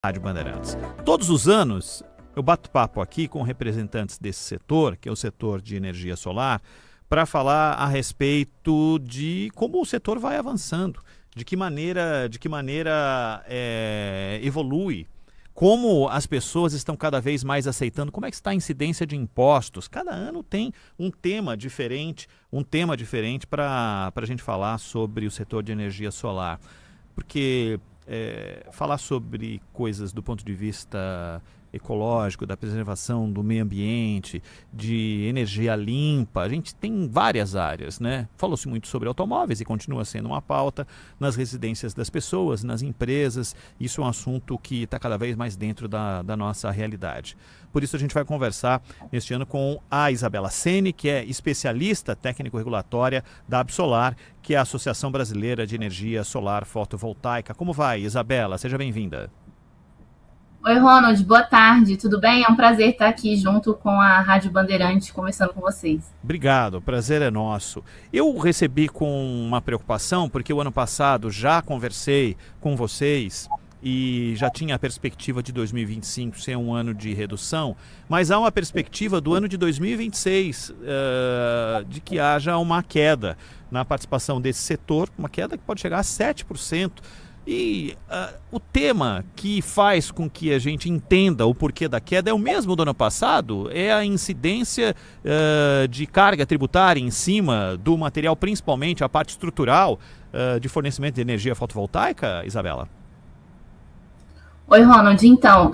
Rádio Bandeirantes. Todos os anos eu bato papo aqui com representantes desse setor, que é o setor de energia solar, para falar a respeito de como o setor vai avançando, de que maneira evolui, como as pessoas estão cada vez mais aceitando, como é que está a incidência de impostos. Cada ano tem um tema diferente para a gente falar sobre o setor de energia solar. Porque falar sobre coisas do ponto de vista ecológico, da preservação do meio ambiente, de energia limpa, a gente tem várias áreas, né? Falou-se muito sobre automóveis e continua sendo uma pauta nas residências das pessoas, nas empresas. Isso é um assunto que está cada vez mais dentro da nossa realidade. Por isso a gente vai conversar neste ano com a Isabela Seni, que é especialista técnico-regulatória da Absolar, que é a Associação Brasileira de Energia Solar Fotovoltaica. Como vai, Isabela? Seja bem-vinda. Oi, Ronald, boa tarde, tudo bem? É um prazer estar aqui junto com a Rádio Bandeirantes, conversando com vocês. Obrigado, o prazer é nosso. Eu recebi com uma preocupação, porque o ano passado já conversei com vocês e já tinha a perspectiva de 2025 ser um ano de redução, mas há uma perspectiva do ano de 2026 de que haja uma queda na participação desse setor, uma queda que pode chegar a 7%. E o tema que faz com que a gente entenda o porquê da queda é o mesmo do ano passado, é a incidência de carga tributária em cima do material, principalmente a parte estrutural de fornecimento de energia fotovoltaica, Isabela? Oi, Ronald, então,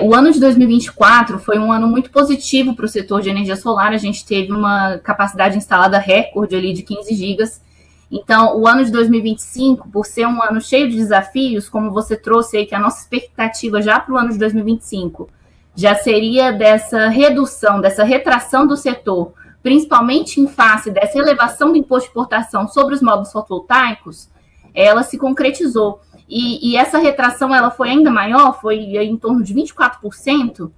o ano de 2024 foi um ano muito positivo para o setor de energia solar. A gente teve uma capacidade instalada recorde ali de 15 gigas. Então, o ano de 2025, por ser um ano cheio de desafios, como você trouxe aí, que a nossa expectativa já para o ano de 2025 já seria dessa redução, dessa retração do setor, principalmente em face dessa elevação do imposto de importação sobre os módulos fotovoltaicos, ela se concretizou. E essa retração ela foi ainda maior, foi em torno de 24%.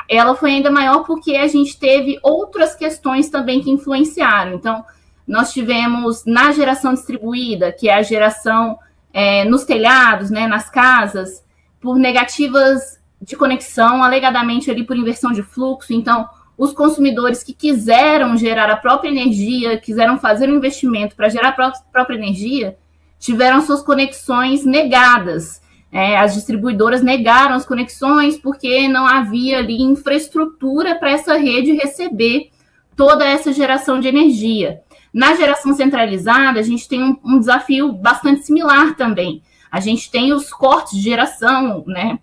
Ela foi ainda maior porque a gente teve outras questões também que influenciaram. Então, nós tivemos na geração distribuída, que é a geração nos telhados, né, nas casas, por negativas de conexão, alegadamente ali por inversão de fluxo. Então, os consumidores que quiseram gerar a própria energia, quiseram fazer um investimento para gerar a própria energia, tiveram suas conexões negadas. As distribuidoras negaram as conexões porque não havia ali infraestrutura para essa rede receber toda essa geração de energia. Na geração centralizada, a gente tem um desafio bastante similar também. A gente tem os cortes de geração, né,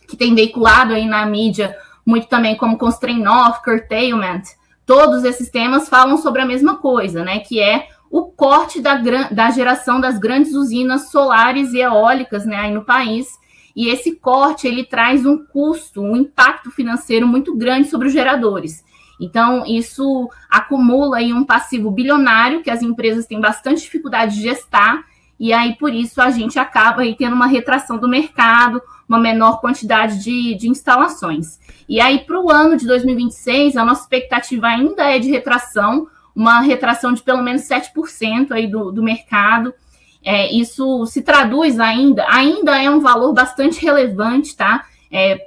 que tem veiculado aí na mídia, muito também como constraint off, curtailment. Todos esses temas falam sobre a mesma coisa, né, que é o corte da geração das grandes usinas solares e eólicas, né, aí no país. E esse corte, ele traz um custo, um impacto financeiro muito grande sobre os geradores. Então, isso acumula aí um passivo bilionário que as empresas têm bastante dificuldade de gestar, e aí, por isso, a gente acaba aí tendo uma retração do mercado, uma menor quantidade de instalações. E aí, para o ano de 2026, a nossa expectativa ainda é de retração, uma retração de pelo menos 7% aí do mercado. Isso se traduz ainda é um valor bastante relevante, tá?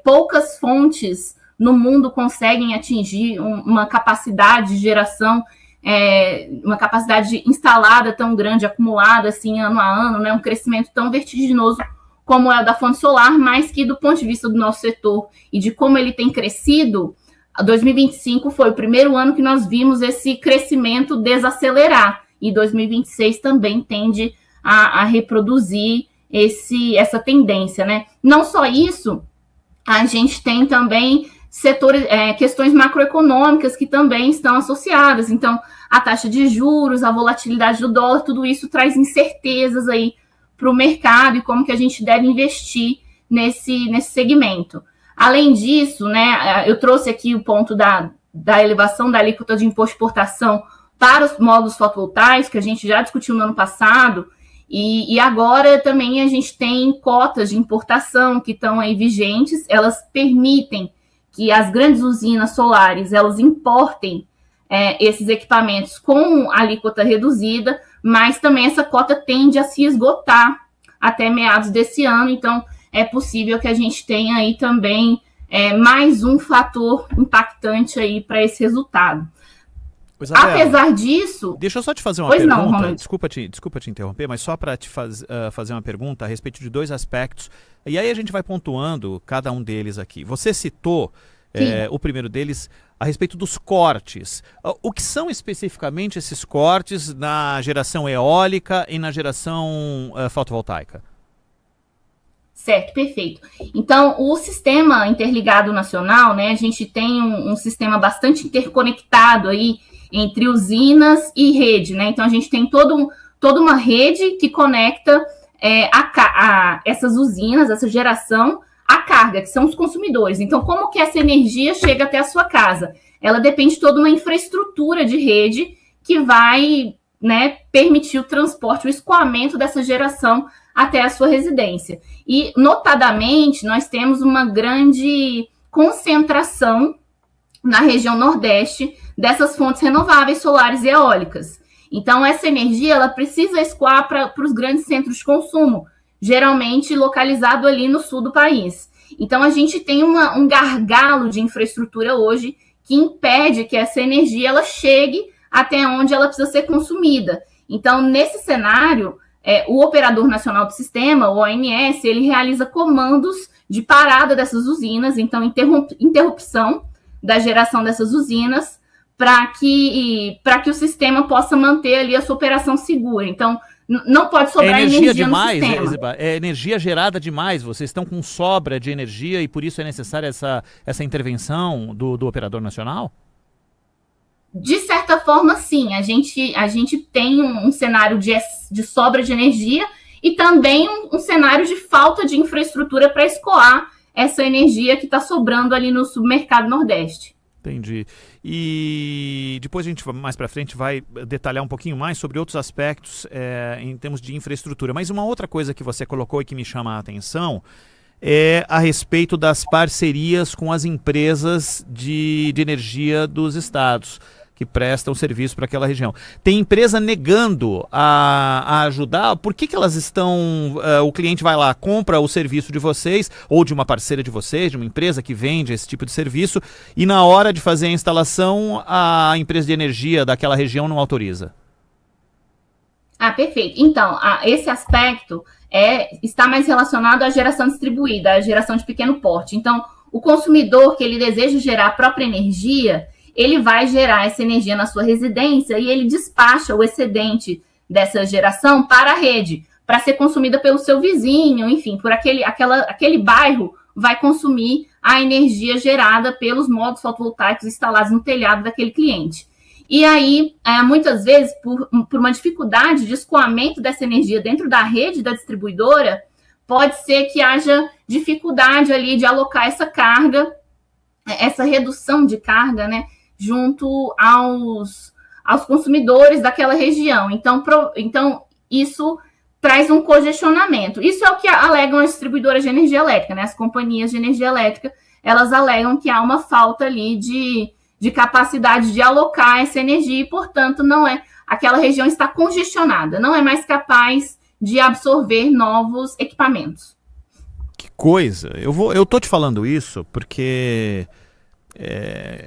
Poucas fontes no mundo conseguem atingir uma capacidade de geração, uma capacidade instalada tão grande, acumulada assim ano a ano, né, um crescimento tão vertiginoso como é o da fonte solar, mas que do ponto de vista do nosso setor e de como ele tem crescido, 2025 foi o primeiro ano que nós vimos esse crescimento desacelerar, e 2026 também tende a reproduzir essa tendência, né? Não só isso, a gente tem também questões macroeconômicas que também estão associadas. Então, a taxa de juros, a volatilidade do dólar, tudo isso traz incertezas aí para o mercado e como que a gente deve investir nesse segmento. Além disso, né, eu trouxe aqui o ponto da elevação da alíquota de imposto de importação para os módulos fotovoltaicos, que a gente já discutiu no ano passado, e agora também a gente tem cotas de importação que estão aí vigentes, elas permitem que as grandes usinas solares, elas importem esses equipamentos com alíquota reduzida, mas também essa cota tende a se esgotar até meados desse ano. Então, é possível que a gente tenha aí também mais um fator impactante aí para esse resultado. Isabela, apesar disso... Deixa eu só te fazer uma pergunta, não, desculpa te interromper, mas só para te fazer uma pergunta a respeito de dois aspectos, e aí a gente vai pontuando cada um deles aqui. Você citou o primeiro deles a respeito dos cortes. O que são especificamente esses cortes na geração eólica e na geração fotovoltaica? Certo, perfeito. Então, o Sistema Interligado Nacional, né, a gente tem um sistema bastante interconectado aí entre usinas e rede, né? Então, a gente tem toda uma rede que conecta essas usinas, essa geração, à carga, que são os consumidores. Então, como que essa energia chega até a sua casa? Ela depende de toda uma infraestrutura de rede que vai, né, permitir o transporte, o escoamento dessa geração até a sua residência. E, notadamente, nós temos uma grande concentração na região Nordeste dessas fontes renováveis solares e eólicas. Então, essa energia ela precisa escoar para os grandes centros de consumo, geralmente localizado ali no sul do país. Então, a gente tem um gargalo de infraestrutura hoje que impede que essa energia ela chegue até onde ela precisa ser consumida. Então, nesse cenário, o Operador Nacional do Sistema, o ONS, ele realiza comandos de parada dessas usinas, então interrupção da geração dessas usinas, para que o sistema possa manter ali a sua operação segura. Então, não pode sobrar energia demais, no sistema. É energia gerada demais, vocês estão com sobra de energia e por isso é necessária essa intervenção do Operador Nacional? De certa forma, sim. A gente tem um cenário de sobra de energia e também um cenário de falta de infraestrutura para escoar essa energia que está sobrando ali no submercado Nordeste. Entendi. E depois a gente, mais para frente, vai detalhar um pouquinho mais sobre outros aspectos em termos de infraestrutura. Mas uma outra coisa que você colocou e que me chama a atenção é a respeito das parcerias com as empresas de energia dos estados que prestam serviço para aquela região. Tem empresa negando a ajudar? Por que elas estão... o cliente vai lá, compra o serviço de vocês, ou de uma parceira de vocês, de uma empresa que vende esse tipo de serviço, e na hora de fazer a instalação, a empresa de energia daquela região não autoriza? Perfeito. Então, esse aspecto está mais relacionado à geração distribuída, à geração de pequeno porte. Então, o consumidor que ele deseja gerar a própria energia, ele vai gerar essa energia na sua residência e ele despacha o excedente dessa geração para a rede, para ser consumida pelo seu vizinho, enfim, por aquele bairro vai consumir a energia gerada pelos módulos fotovoltaicos instalados no telhado daquele cliente. E aí, muitas vezes, por uma dificuldade de escoamento dessa energia dentro da rede da distribuidora, pode ser que haja dificuldade ali de alocar essa carga, essa redução de carga, né, junto aos consumidores daquela região. Então, isso traz um congestionamento. Isso é o que alegam as distribuidoras de energia elétrica, né? As companhias de energia elétrica, elas alegam que há uma falta ali de capacidade de alocar essa energia e, portanto, aquela região está congestionada, não é mais capaz de absorver novos equipamentos. Que coisa! Eu tô te falando isso porque...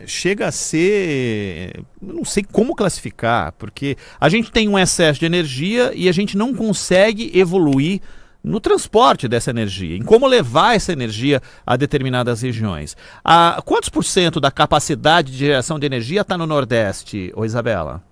chega a ser, não sei como classificar, porque a gente tem um excesso de energia e a gente não consegue evoluir no transporte dessa energia, em como levar essa energia a determinadas regiões. Quantos por cento da capacidade de geração de energia está no Nordeste, Isabela?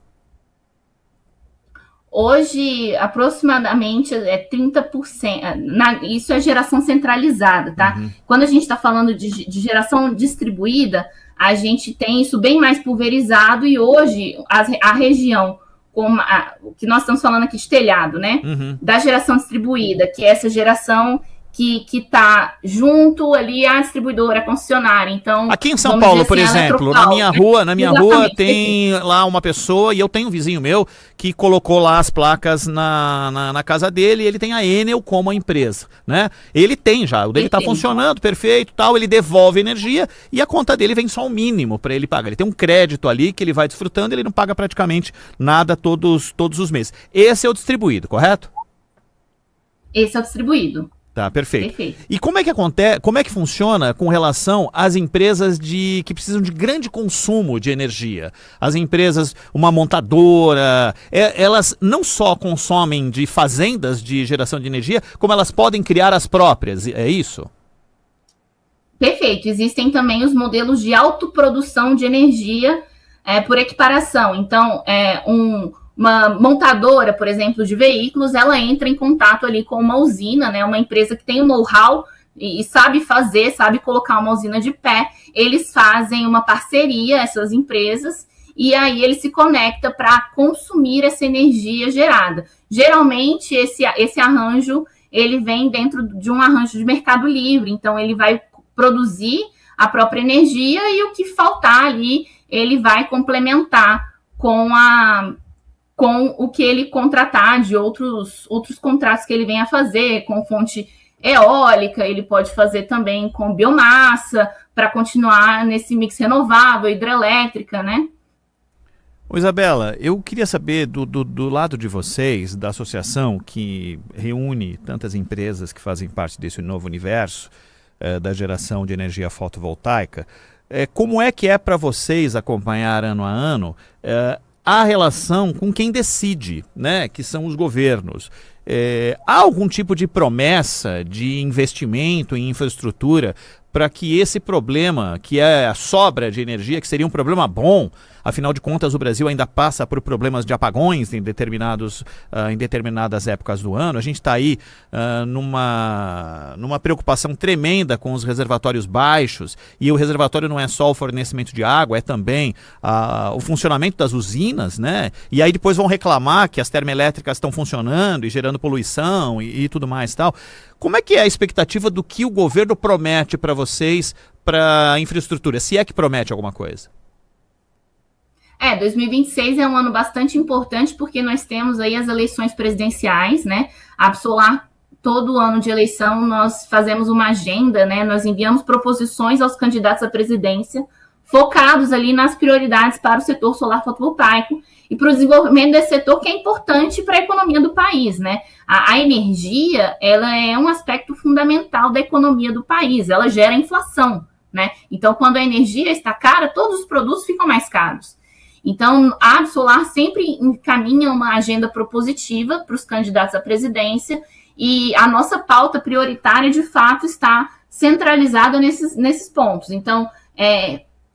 Hoje, aproximadamente 30%. Isso é geração centralizada, tá? Uhum. Quando a gente está falando de geração distribuída, a gente tem isso bem mais pulverizado e hoje a região, o que nós estamos falando aqui de telhado, né? Uhum. Da geração distribuída, que é essa geração que está junto ali à distribuidora, à concessionária. Então, aqui em São Paulo, por exemplo, na minha rua tem lá uma pessoa, e eu tenho um vizinho meu que colocou lá as placas na casa dele, e ele tem a Enel como a empresa, né? Ele tem já, o dele está funcionando, perfeito, tal, ele devolve energia e a conta dele vem só o mínimo para ele pagar. Ele tem um crédito ali que ele vai desfrutando, ele não paga praticamente nada todos os meses. Esse é o distribuído, correto? Esse é o distribuído. Tá, perfeito. Perfeito. E como é que funciona com relação às empresas que precisam de grande consumo de energia? As empresas, uma montadora, elas não só consomem de fazendas de geração de energia, como elas podem criar as próprias, é isso? Perfeito. Existem também os modelos de autoprodução de energia por equiparação. Então, uma montadora, por exemplo, de veículos, ela entra em contato ali com uma usina, né, uma empresa que tem um know-how e sabe colocar uma usina de pé. Eles fazem uma parceria, essas empresas, e aí ele se conecta para consumir essa energia gerada. Geralmente, esse arranjo, ele vem dentro de um arranjo de mercado livre, então ele vai produzir a própria energia e o que faltar ali, ele vai complementar com o que ele contratar de outros contratos que ele venha a fazer, com fonte eólica, ele pode fazer também com biomassa, para continuar nesse mix renovável, hidrelétrica, né? Ô Isabela, eu queria saber do lado de vocês, da associação que reúne tantas empresas que fazem parte desse novo universo da geração de energia fotovoltaica, como é que é para vocês acompanhar ano a ano a relação com quem decide, né, que são os governos? Há algum tipo de promessa de investimento em infraestrutura para que esse problema, que é a sobra de energia, que seria um problema bom, afinal de contas o Brasil ainda passa por problemas de apagões em determinadas épocas do ano, a gente está aí numa preocupação tremenda com os reservatórios baixos, e o reservatório não é só o fornecimento de água, é também o funcionamento das usinas, né? E aí depois vão reclamar que as termoelétricas estão funcionando e gerando poluição e tudo mais e tal. Como é que é a expectativa do que o governo promete para vocês, para a infraestrutura, se é que promete alguma coisa? 2026 é um ano bastante importante porque nós temos aí as eleições presidenciais, né? A Absolar, todo ano de eleição, nós fazemos uma agenda, né? Nós enviamos proposições aos candidatos à presidência, focados ali nas prioridades para o setor solar fotovoltaico e para o desenvolvimento desse setor que é importante para a economia do país, né? A energia, ela é um aspecto fundamental da economia do país, ela gera inflação, né? Então, quando a energia está cara, todos os produtos ficam mais caros. Então, a Absolar sempre encaminha uma agenda propositiva para os candidatos à presidência e a nossa pauta prioritária, de fato, está centralizada nesses pontos. Então,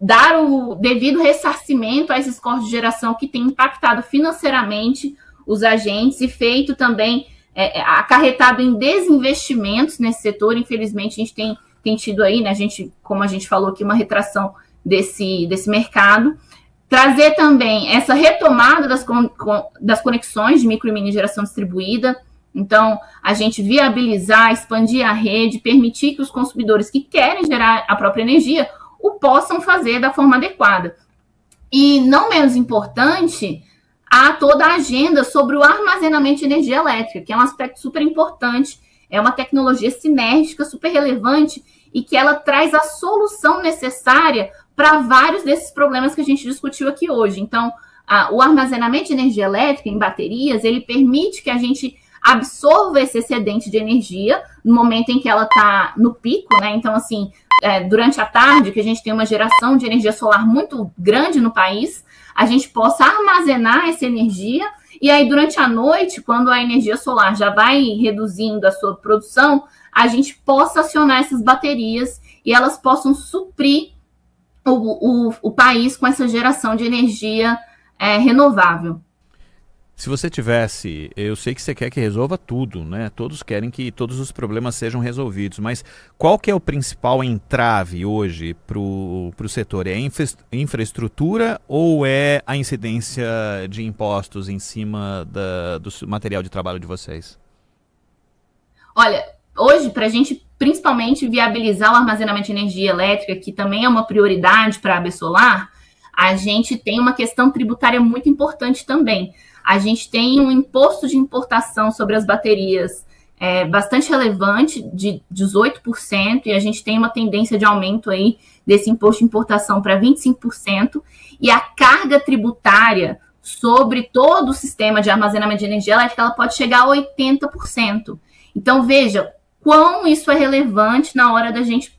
dar o devido ressarcimento a esses cortes de geração que têm impactado financeiramente os agentes e feito também, acarretado em desinvestimentos nesse setor. Infelizmente, a gente tem tido aí, né, como a gente falou aqui, uma retração desse mercado. Trazer também essa retomada das conexões de micro e mini geração distribuída. Então, a gente viabilizar, expandir a rede, permitir que os consumidores que querem gerar a própria energia o possam fazer da forma adequada. E, não menos importante, há toda a agenda sobre o armazenamento de energia elétrica, que é um aspecto super importante, é uma tecnologia sinérgica, super relevante, e que ela traz a solução necessária para vários desses problemas que a gente discutiu aqui hoje. Então, o armazenamento de energia elétrica em baterias, ele permite que a gente absorva esse excedente de energia no momento em que ela está no pico, né? Então, assim, durante a tarde, que a gente tem uma geração de energia solar muito grande no país, a gente possa armazenar essa energia e aí, durante a noite, quando a energia solar já vai reduzindo a sua produção, a gente possa acionar essas baterias e elas possam suprir o país com essa geração de energia renovável. Se você tivesse, eu sei que você quer que resolva tudo, né? Todos querem que todos os problemas sejam resolvidos, mas qual que é o principal entrave hoje para o setor? É a infraestrutura ou é a incidência de impostos em cima do material de trabalho de vocês? Olha, hoje, para a gente principalmente viabilizar o armazenamento de energia elétrica, que também é uma prioridade para a Absolar, a gente tem uma questão tributária muito importante também. A gente tem um imposto de importação sobre as baterias bastante relevante, de 18%, e a gente tem uma tendência de aumento aí desse imposto de importação para 25%, e a carga tributária sobre todo o sistema de armazenamento de energia elétrica, ela pode chegar a 80%. Então, veja, quão isso é relevante na hora da gente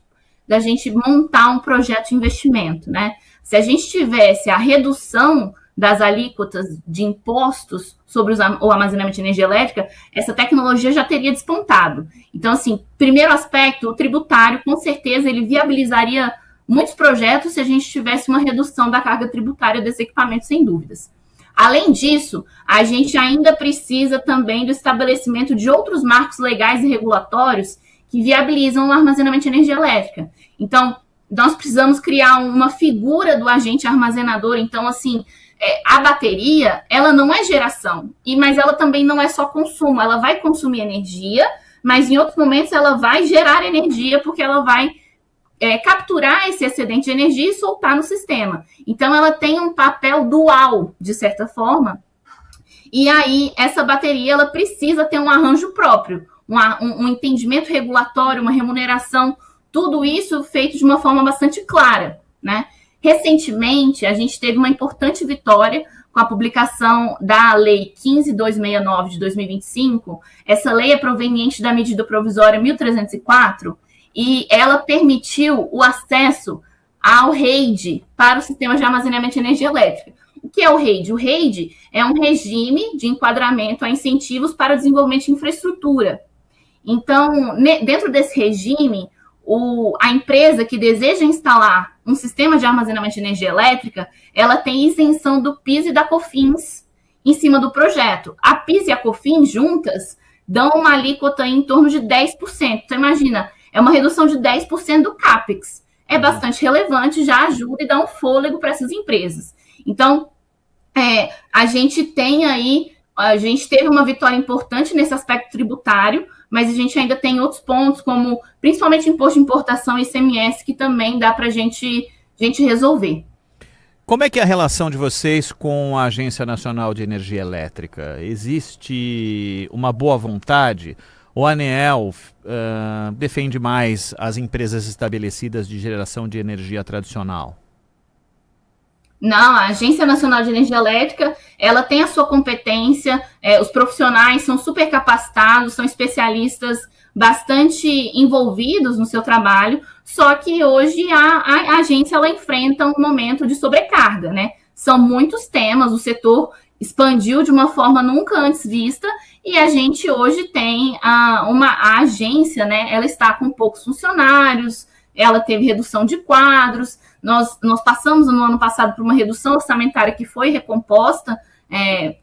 montar um projeto de investimento, né? Se a gente tivesse a redução das alíquotas de impostos sobre o armazenamento de energia elétrica, essa tecnologia já teria despontado. Então, assim, primeiro aspecto, o tributário, com certeza, ele viabilizaria muitos projetos se a gente tivesse uma redução da carga tributária desse equipamento, sem dúvidas. Além disso, a gente ainda precisa também do estabelecimento de outros marcos legais e regulatórios que viabilizam o armazenamento de energia elétrica. Então, nós precisamos criar uma figura do agente armazenador. Então, assim, a bateria, ela não é geração, mas ela também não é só consumo. Ela vai consumir energia, mas em outros momentos ela vai gerar energia, porque ela vai capturar esse excedente de energia e soltar no sistema. Então, ela tem um papel dual, de certa forma. E aí, essa bateria, ela precisa ter um arranjo próprio, um entendimento regulatório, uma remuneração, tudo isso feito de uma forma bastante clara, né? Recentemente, a gente teve uma importante vitória com a publicação da Lei 15.269 de 2025. Essa lei é proveniente da medida provisória 1304 e ela permitiu o acesso ao REID para o sistema de armazenamento de energia elétrica. O que é o REID? O REID é um regime de enquadramento a incentivos para o desenvolvimento de infraestrutura. Então, dentro desse regime, a empresa que deseja instalar um sistema de armazenamento de energia elétrica, ela tem isenção do PIS e da COFINS em cima do projeto. A PIS e a COFINS juntas dão uma alíquota em torno de 10%. Então, imagina, é uma redução de 10% do CAPEX. É bastante relevante, já ajuda e dá um fôlego para essas empresas. Então, a gente teve uma vitória importante nesse aspecto tributário, mas a gente ainda tem outros pontos, como principalmente imposto de importação e ICMS, que também dá para a gente resolver. Como é que é a relação de vocês com a Agência Nacional de Energia Elétrica? Existe uma boa vontade? O ANEEL defende mais as empresas estabelecidas de geração de energia tradicional? Não, a Agência Nacional de Energia Elétrica, ela tem a sua competência, os profissionais são super capacitados, são especialistas bastante envolvidos no seu trabalho, só que hoje a agência ela enfrenta um momento de sobrecarga, né? São muitos temas, o setor expandiu de uma forma nunca antes vista e a gente hoje tem a agência, né? Ela está com poucos funcionários, ela teve redução de quadros. Nós passamos no ano passado por uma redução orçamentária que foi recomposta,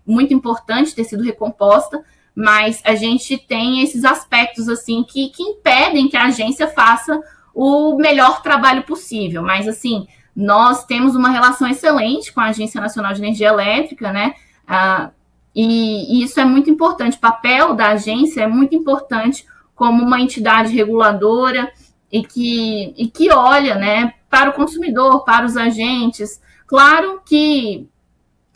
muito importante ter sido recomposta, mas a gente tem esses aspectos assim que impedem que a agência faça o melhor trabalho possível. Mas assim, nós temos uma relação excelente com a Agência Nacional de Energia Elétrica, né? E isso é muito importante. O papel da agência é muito importante como uma entidade reguladora e que olha, né, para o consumidor, para os agentes. Claro que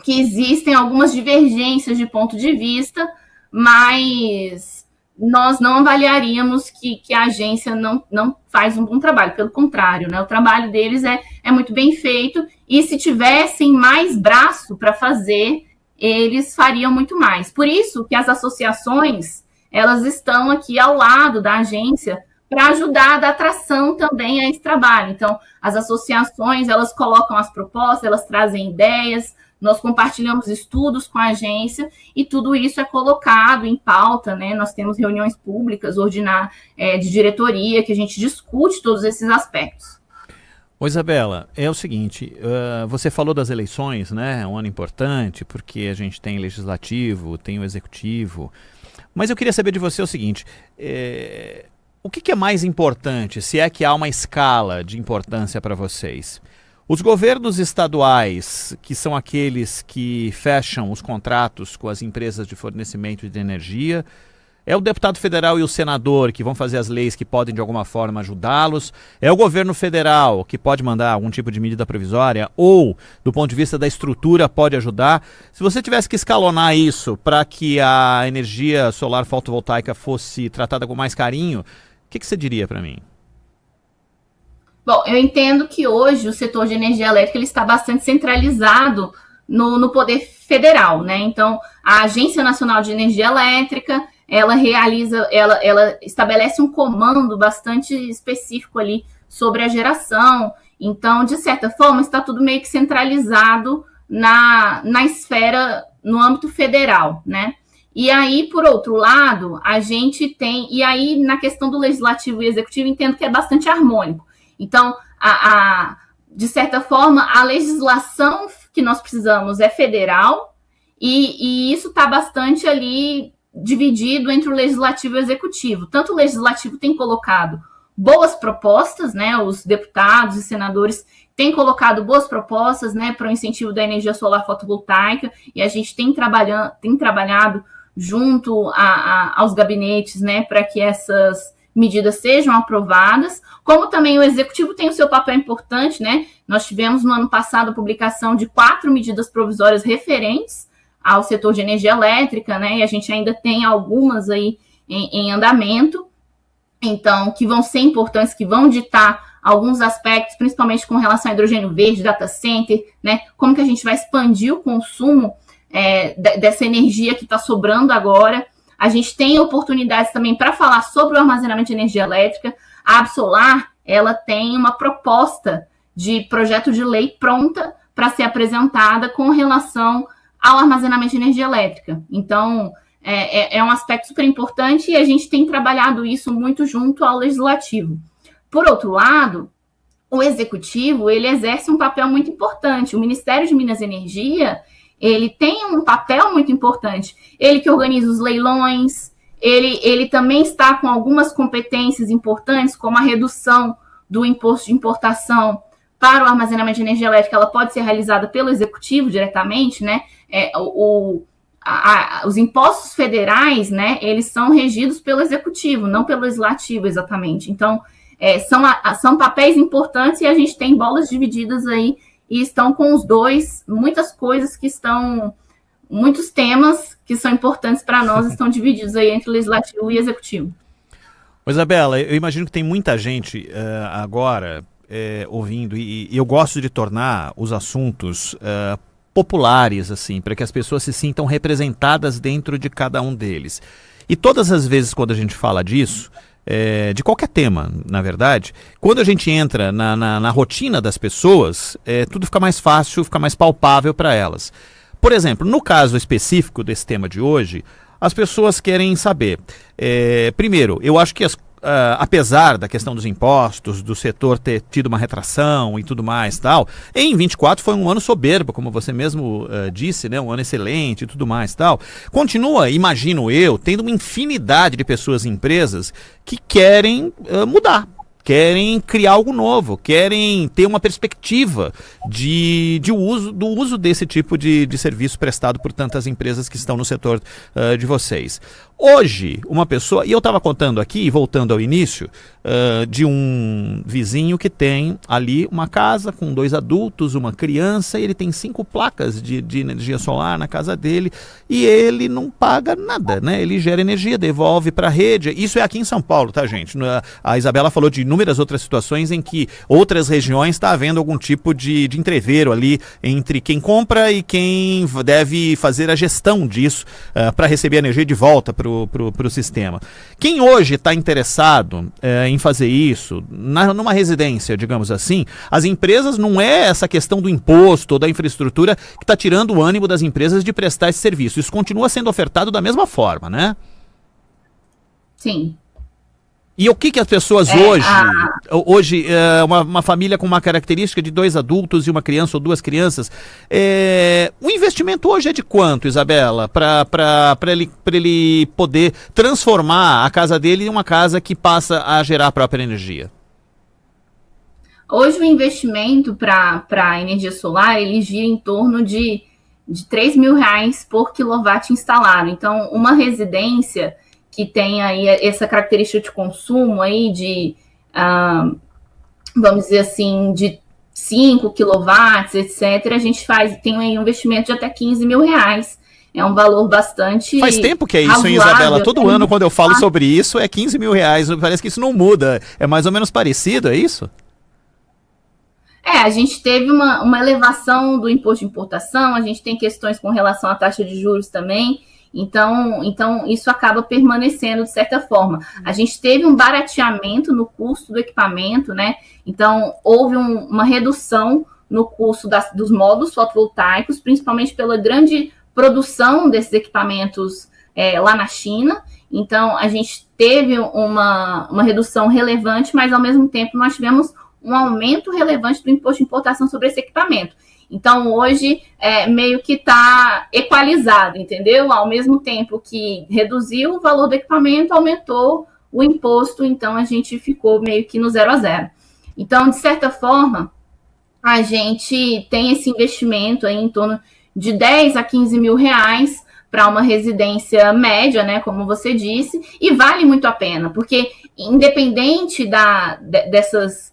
existem algumas divergências de ponto de vista, mas nós não avaliaríamos que a agência não faz um bom trabalho. Pelo contrário, né, o trabalho deles é muito bem feito e se tivessem mais braço para fazer, eles fariam muito mais. Por isso que as associações, elas estão aqui ao lado da agência para ajudar a dar atração também a esse trabalho. Então, as associações, elas colocam as propostas, elas trazem ideias, nós compartilhamos estudos com a agência e tudo isso é colocado em pauta, né? Nós temos reuniões públicas, de diretoria, que a gente discute todos esses aspectos. Ô Isabela, é o seguinte, você falou das eleições, né? É um ano importante, porque a gente tem legislativo, tem o executivo, mas eu queria saber de você o seguinte, o que é mais importante, se é que há uma escala de importância para vocês? Os governos estaduais, que são aqueles que fecham os contratos com as empresas de fornecimento de energia, é o deputado federal e o senador que vão fazer as leis que podem de alguma forma ajudá-los, é o governo federal que pode mandar algum tipo de medida provisória ou, do ponto de vista da estrutura, pode ajudar. Se você tivesse que escalonar isso para que a energia solar fotovoltaica fosse tratada com mais carinho, o que você diria para mim? Bom, eu entendo que hoje o setor de energia elétrica ele está bastante centralizado no poder federal, né? Então, a Agência Nacional de Energia Elétrica, ela ela estabelece um comando bastante específico ali sobre a geração. Então, de certa forma, está tudo meio que centralizado na esfera, no âmbito federal, né? E aí, por outro lado, a gente tem... E aí, na questão do legislativo e executivo, entendo que é bastante harmônico. Então, de certa forma, a legislação que nós precisamos é federal e isso está bastante ali dividido entre o legislativo e o executivo. Tanto o legislativo tem colocado boas propostas, né? Os deputados e senadores têm colocado boas propostas, né, para o incentivo da energia solar fotovoltaica, e a gente tem trabalhado junto aos gabinetes, né, para que essas medidas sejam aprovadas, como também o executivo tem o seu papel importante, né? Nós tivemos no ano passado a publicação de 4 medidas provisórias referentes ao setor de energia elétrica, né? E a gente ainda tem algumas aí em andamento, então, que vão ser importantes, que vão ditar alguns aspectos, principalmente com relação ao hidrogênio verde, data center, né? Como que a gente vai expandir o consumo dessa energia que está sobrando agora. A gente tem oportunidades também para falar sobre o armazenamento de energia elétrica. A Absolar, ela tem uma proposta de projeto de lei pronta para ser apresentada com relação ao armazenamento de energia elétrica. Então, é um aspecto super importante e a gente tem trabalhado isso muito junto ao legislativo. Por outro lado, o executivo, ele exerce um papel muito importante. O Ministério de Minas e Energia, ele tem um papel muito importante. Ele que organiza os leilões, ele também está com algumas competências importantes, como a redução do imposto de importação para o armazenamento de energia elétrica. Ela pode ser realizada pelo executivo diretamente, né? Os impostos federais, né, eles são regidos pelo executivo, não pelo legislativo exatamente. Então, são papéis importantes e a gente tem bolas divididas aí e estão com os dois, muitos temas que são importantes para nós estão divididos aí entre legislativo e executivo. Isabela, eu imagino que tem muita gente agora ouvindo e eu gosto de tornar os assuntos populares, assim, para que as pessoas se sintam representadas dentro de cada um deles. E todas as vezes quando a gente fala disso, de qualquer tema, na verdade, quando a gente entra na rotina das pessoas, tudo fica mais fácil, fica mais palpável para elas. Por exemplo, no caso específico desse tema de hoje, as pessoas querem saber. Primeiro, eu acho que apesar da questão dos impostos, do setor ter tido uma retração e tudo mais tal, em 24 foi um ano soberbo, como você mesmo disse, né, um ano excelente e tudo mais tal. Continua, imagino eu, tendo uma infinidade de pessoas e empresas que querem mudar, querem criar algo novo, querem ter uma perspectiva do uso desse tipo de serviço prestado por tantas empresas que estão no setor de vocês. Hoje, uma pessoa, e eu estava contando aqui, voltando ao início, de um vizinho que tem ali uma casa com 2 adultos, uma criança, e ele tem 5 placas de energia solar na casa dele, e ele não paga nada, né? Ele gera energia, devolve para a rede. Isso é aqui em São Paulo, tá, gente? A Isabela falou de inúmeras outras situações em que outras regiões está havendo algum tipo de entreveiro ali entre quem compra e quem deve fazer a gestão disso para receber energia de volta para o sistema. Quem hoje está interessado em fazer isso, numa residência, digamos assim, as empresas, não é essa questão do imposto ou da infraestrutura que está tirando o ânimo das empresas de prestar esse serviço. Isso continua sendo ofertado da mesma forma, né? Sim. E o que as pessoas hoje, uma família com uma característica de 2 adultos e uma criança ou 2 crianças, o investimento hoje é de quanto, Isabela, para ele poder transformar a casa dele em uma casa que passa a gerar a própria energia? Hoje o investimento para a energia solar, ele gira em torno de R$3.000 por quilowatt instalado. Então, uma residência que tem aí essa característica de consumo aí vamos dizer assim, de 5 quilowatts, etc., a gente tem aí um investimento de até R$15.000. É um valor bastante Faz tempo que é isso, hein, Isabela? Todo ano, quando eu falo sobre isso, é R$15.000. Parece que isso não muda. É mais ou menos parecido, é isso? A gente teve uma elevação do imposto de importação, a gente tem questões com relação à taxa de juros também. Então isso acaba permanecendo de certa forma. A gente teve um barateamento no custo do equipamento, né? Então houve uma redução no custo dos módulos fotovoltaicos, principalmente pela grande produção desses equipamentos lá na China. Então a gente teve uma redução relevante, mas ao mesmo tempo nós tivemos um aumento relevante do imposto de importação sobre esse equipamento. Então, hoje, meio que está equalizado, entendeu? Ao mesmo tempo que reduziu o valor do equipamento, aumentou o imposto, então a gente ficou meio que no 0 a 0. Então, de certa forma, a gente tem esse investimento aí em torno de 10 a 15 mil reais para uma residência média, né, como você disse, e vale muito a pena, porque independente das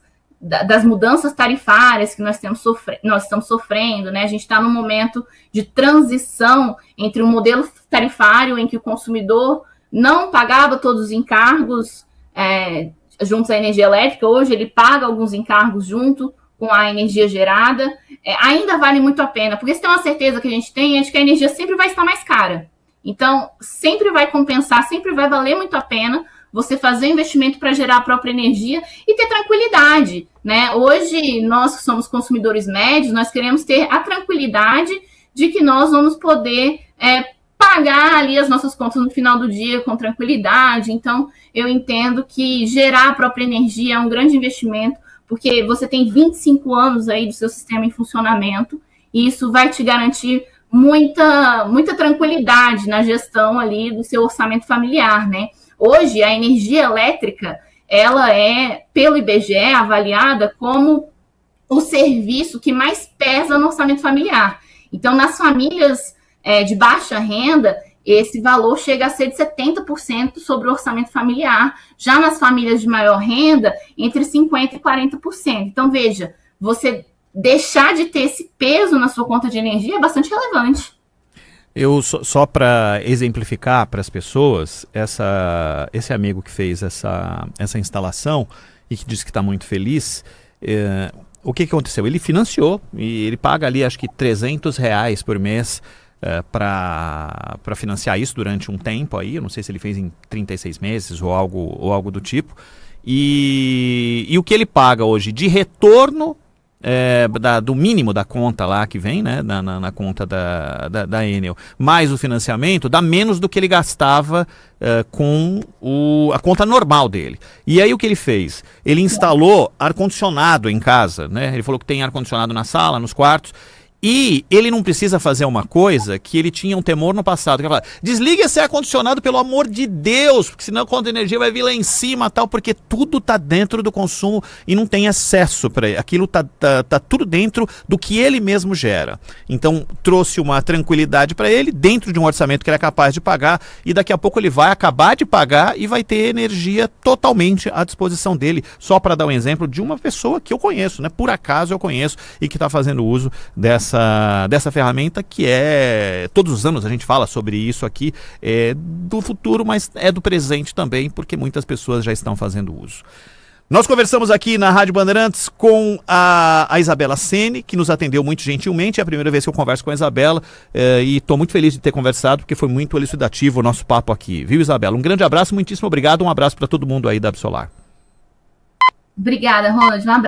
mudanças tarifárias que nós estamos sofrendo, né? A gente está num momento de transição entre um modelo tarifário em que o consumidor não pagava todos os encargos juntos à energia elétrica, hoje ele paga alguns encargos junto com a energia gerada, ainda vale muito a pena, porque se tem uma certeza que a gente tem é de que a energia sempre vai estar mais cara. Então, sempre vai compensar, sempre vai valer muito a pena você fazer investimento para gerar a própria energia e ter tranquilidade, né? Hoje, nós que somos consumidores médios, nós queremos ter a tranquilidade de que nós vamos poder pagar ali as nossas contas no final do dia com tranquilidade. Então, eu entendo que gerar a própria energia é um grande investimento, porque você tem 25 anos aí do seu sistema em funcionamento, e isso vai te garantir muita tranquilidade na gestão ali do seu orçamento familiar, né? Hoje, a energia elétrica, ela é, pelo IBGE, avaliada como o serviço que mais pesa no orçamento familiar. Então, nas famílias de baixa renda, esse valor chega a ser de 70% sobre o orçamento familiar. Já nas famílias de maior renda, entre 50% e 40%. Então, veja, você deixar de ter esse peso na sua conta de energia é bastante relevante. Eu só para exemplificar para as pessoas, esse amigo que fez essa instalação e que disse que está muito feliz, o que aconteceu? Ele financiou e ele paga ali acho que R$300 por mês para financiar isso durante um tempo aí, eu não sei se ele fez em 36 meses ou algo do tipo, e o que ele paga hoje de retorno do mínimo da conta lá que vem, né, na conta da Enel, mais o financiamento, dá menos do que ele gastava com a conta normal dele. E aí o que ele fez? Ele instalou ar-condicionado em casa, né? Ele falou que tem ar-condicionado na sala, nos quartos, e ele não precisa fazer uma coisa que ele tinha um temor no passado, que é falar, desliga esse ar-condicionado pelo amor de Deus, porque senão a conta de energia vai vir lá em cima, tal, porque tudo está dentro do consumo e não tem acesso para ele. Aquilo tá tudo dentro do que ele mesmo gera. Então trouxe uma tranquilidade para ele dentro de um orçamento que ele é capaz de pagar, e daqui a pouco ele vai acabar de pagar e vai ter energia totalmente à disposição dele. Só para dar um exemplo de uma pessoa que eu conheço, né? Por acaso eu conheço e que está fazendo uso dessa ferramenta, que todos os anos a gente fala sobre isso aqui, do futuro, mas é do presente também, porque muitas pessoas já estão fazendo uso. Nós conversamos aqui na Rádio Bandeirantes com a Isabela Sene, que nos atendeu muito gentilmente. É a primeira vez que eu converso com a Isabela, e estou muito feliz de ter conversado, porque foi muito elucidativo o nosso papo aqui. Viu, Isabela? Um grande abraço, muitíssimo obrigado, um abraço para todo mundo aí da Absolar. Obrigada, Ronald, um abraço.